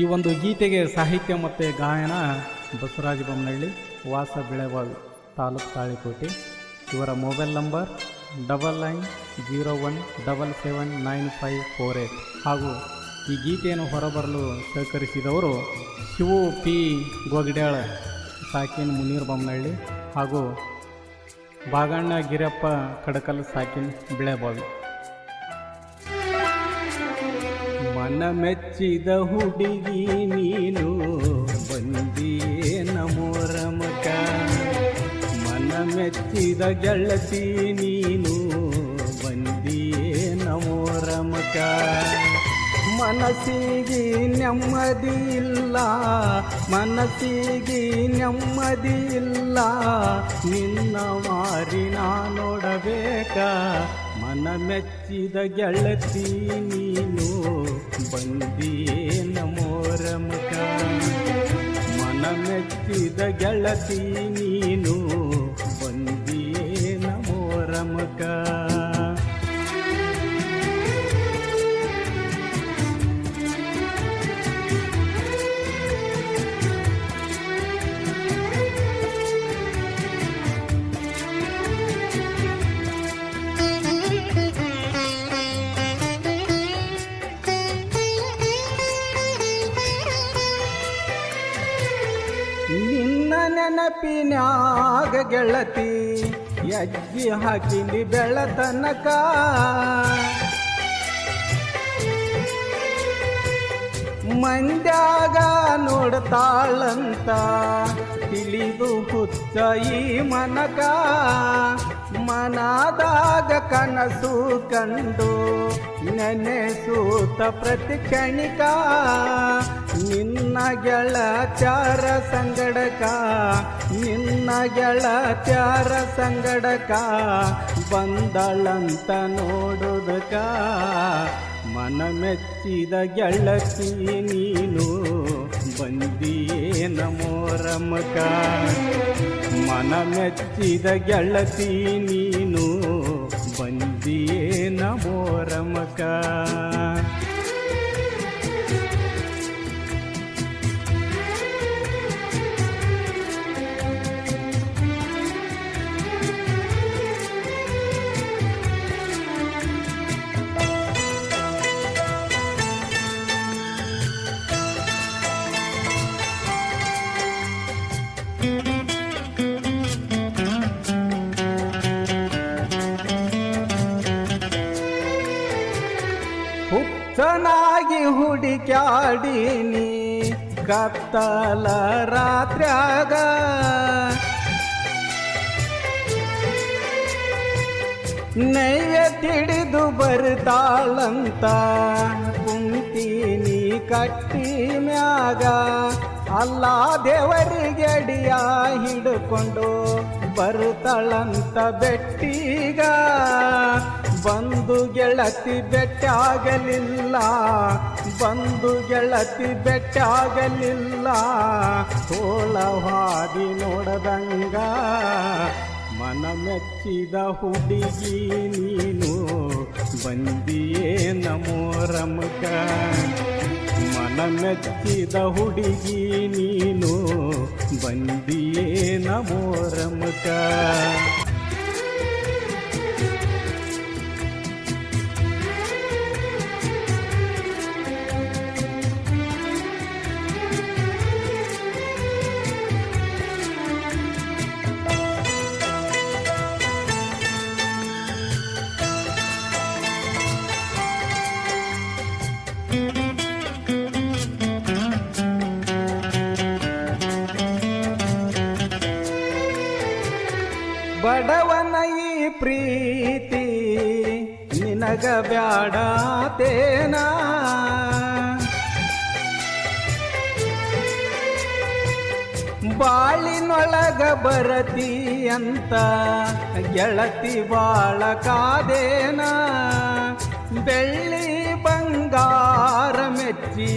ಈ ಒಂದು ಗೀತೆಗೆ ಸಾಹಿತ್ಯ ಮತ್ತು ಗಾಯನ ಬಸವರಾಜ ಬೊಮ್ಮನಹಳ್ಳಿ, ವಾಸ ಬಿಳೆಬಾವಿ, ತಾಲೂಕು ತಾಳಿಕೋಟೆ. ಇವರ ಮೊಬೈಲ್ ನಂಬರ್ 9901779548. ಹಾಗೂ ಈ ಗೀತೆಯನ್ನು ಹೊರಬರಲು ಸಹಕರಿಸಿದವರು ಶಿವು ಪಿ ಗೋಗಿಡ್ಯಾಳ, ಸಾಕಿನ್ ಮುನೀರ್ ಬೊಮ್ಮನಹಳ್ಳಿ ಹಾಗೂ ಬಾಗಣ್ಣ ಗಿರಪ್ಪ ಕಡಕಲ್, ಸಾಕಿನ್ ಬಿಳೆಬಾವಿ. ಮನ ಮೆಚ್ಚಿದ ಹುಡುಗಿ ನೀನು ಬಂದಿಯೇ ನಮೋರ ಮಗ, ಮನ ಮೆಚ್ಚಿದ ಗೆಳತಿ ನೀನು ಬಂದಿಯೇ ನಮೋರ ಮಗ. ಮನಸ್ಸಿಗೆ ನೆಮ್ಮದಿ ಇಲ್ಲ, ಮನಸ್ಸಿಗೆ ನೆಮ್ಮದಿ ಇಲ್ಲ, ನಿನ್ನ ಮಾರಿನ ನೋಡಬೇಕ. ಮನ ಮೆಚ್ಚಿದ ಗೆಳತಿ ನೀನು ಬಂದಿಯೇ ನಮೋರ ಮಗ, ಮನ ಮೆಚ್ಚಿದ ಗೆಳತಿ ನೀನು ಬಂದಿಯೇ ನಮೋರ ಮಗ. ನಿನ್ನ ನೆನಪಿನ್ಯಾಗ ಗೆಳತಿ ಅಜ್ಜಿ ಹಾಕಿಲಿ ಬೆಳತನಕ, ಮಂದ್ಯಾಗ ನೋಡ್ತಾಳಂತ ತಿಳಿದು ಹುಚ್ಚ ಈ ಮನಕ. ಮನದಾಗ ಕನಸು ಕಂಡು ನೆನೆಸೂತ ಪ್ರತಿ ಕ್ಷಣಿಕ, ನಿನ್ನ ಗೆಳತ್ಯಾರ ಸಂಗಡಕ, ನಿನ್ನ ಗೆಳತ್ಯಾರ ಸಂಗಡಕ ಬಂದಳಂತ ನೋಡುದಕ. ಮನ ಮೆಚ್ಚಿದ ಗೆಳತಿ ನೀನು ಬಂದಿಯೇ ನಮೋರ ಮಗ, ಮನ ಮೆಚ್ಚಿದ ಗೆಳತಿ ನೀನು ಬಂದಿಯೇ ನಮೋರ ಮಗ. ಹುಚ್ಚನಾಗಿ ಹುಡುಕ್ಯಾಡೀನಿ ಕತ್ತಲ ರಾತ್ರ್ಯಾಗ, ನೈವೇದ್ಯಡಿದು ಬರ್ತಾಳಂತ ಕುಂತೀನಿ ಕಟ್ಟಿ ಮ್ಯಾಗ. ಅಲ್ಲ ದೇವರಿಗೆ ಅಡಿಯ ಹಿಡ್ಕೊಂಡು ಬರ್ತಾಳಂತ ಬೆಟ್ಟಿಗ. ಬಂದು ಗೆಳತಿ ಬೆಟ್ಟಾಗಲಿಲ್ಲ, ಬಂದು ಗೆಳತಿ ಬೆಟ್ಟಾಗಲಿಲ್ಲ, ತೋಳವಾದಿ ನೋಡದಂಗ. ಮನ ಮೆಚ್ಚಿದ ಹುಡುಗಿ ನೀನು ಬಂದಿಯೇ ನಮೋರ ಮಗ, ಮನ ಮೆಚ್ಚಿದ ಹುಡುಗಿ ನೀನು ಬಂದಿಯೇ ನಮೋರ ಮಗ. ಬಡವನ ಈ ಪ್ರೀತಿ ನಿನಗ ಬ್ಯಾಡತೇನ, ಬಾಳಿನೊಳಗ ಬರತಿ ಅಂತ ಗೆಳತಿ ಬಾಳ ಕಾದೇನ. ಬೆಳ್ಳಿ ಬಂಗಾರ ಮೆಚ್ಚಿ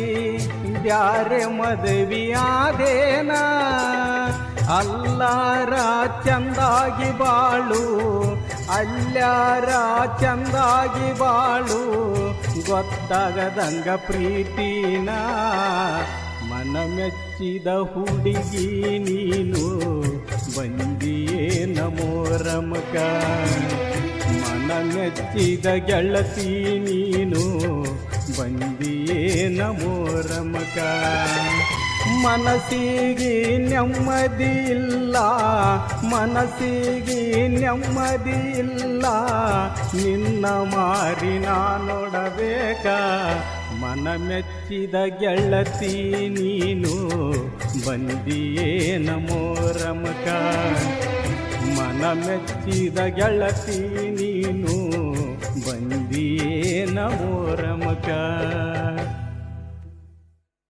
ಬ್ಯಾರೆ ಮದುವೆಯಾದೇನ. ಅಲ್ಲಾರ ಚಂದಾಗಿ ಬಾಳು, ಅಲ್ಲಾರ ಚಂದಾಗಿ ಬಾಳು, ಗೊತ್ತಾಗದಂಗ ಪ್ರೀತಿನ ಮನ ಮೆಚ್ಚಿದ ಹುಡುಗಿ ನೀನು ಬಂದಿಯೇನ ಮೋರಮಕ ಮನ ಮೆಚ್ಚಿದ ಗೆಳತಿ ನೀನು ಬಂದಿಯೇನ ಮೋರಮಕ ಮನಸ್ಸಿಗೆ ನೆಮ್ಮದಿ ಇಲ್ಲ ಮನಸ್ಸಿಗೆ ನೆಮ್ಮದಿ ಇಲ್ಲ ನಿನ್ನ ಮಾರಿ ನಾ ನೋಡಬೇಕ ಮನ ಮೆಚ್ಚಿದ ಗೆಳತಿ ನೀನು ಬಂದಿಯೇನ ಮೋರಮಕ ಮನ ಮೆಚ್ಚಿದ ಗೆಳತಿ ನೀನು ಬಂದಿಯೇನ ಮೋರಮಕ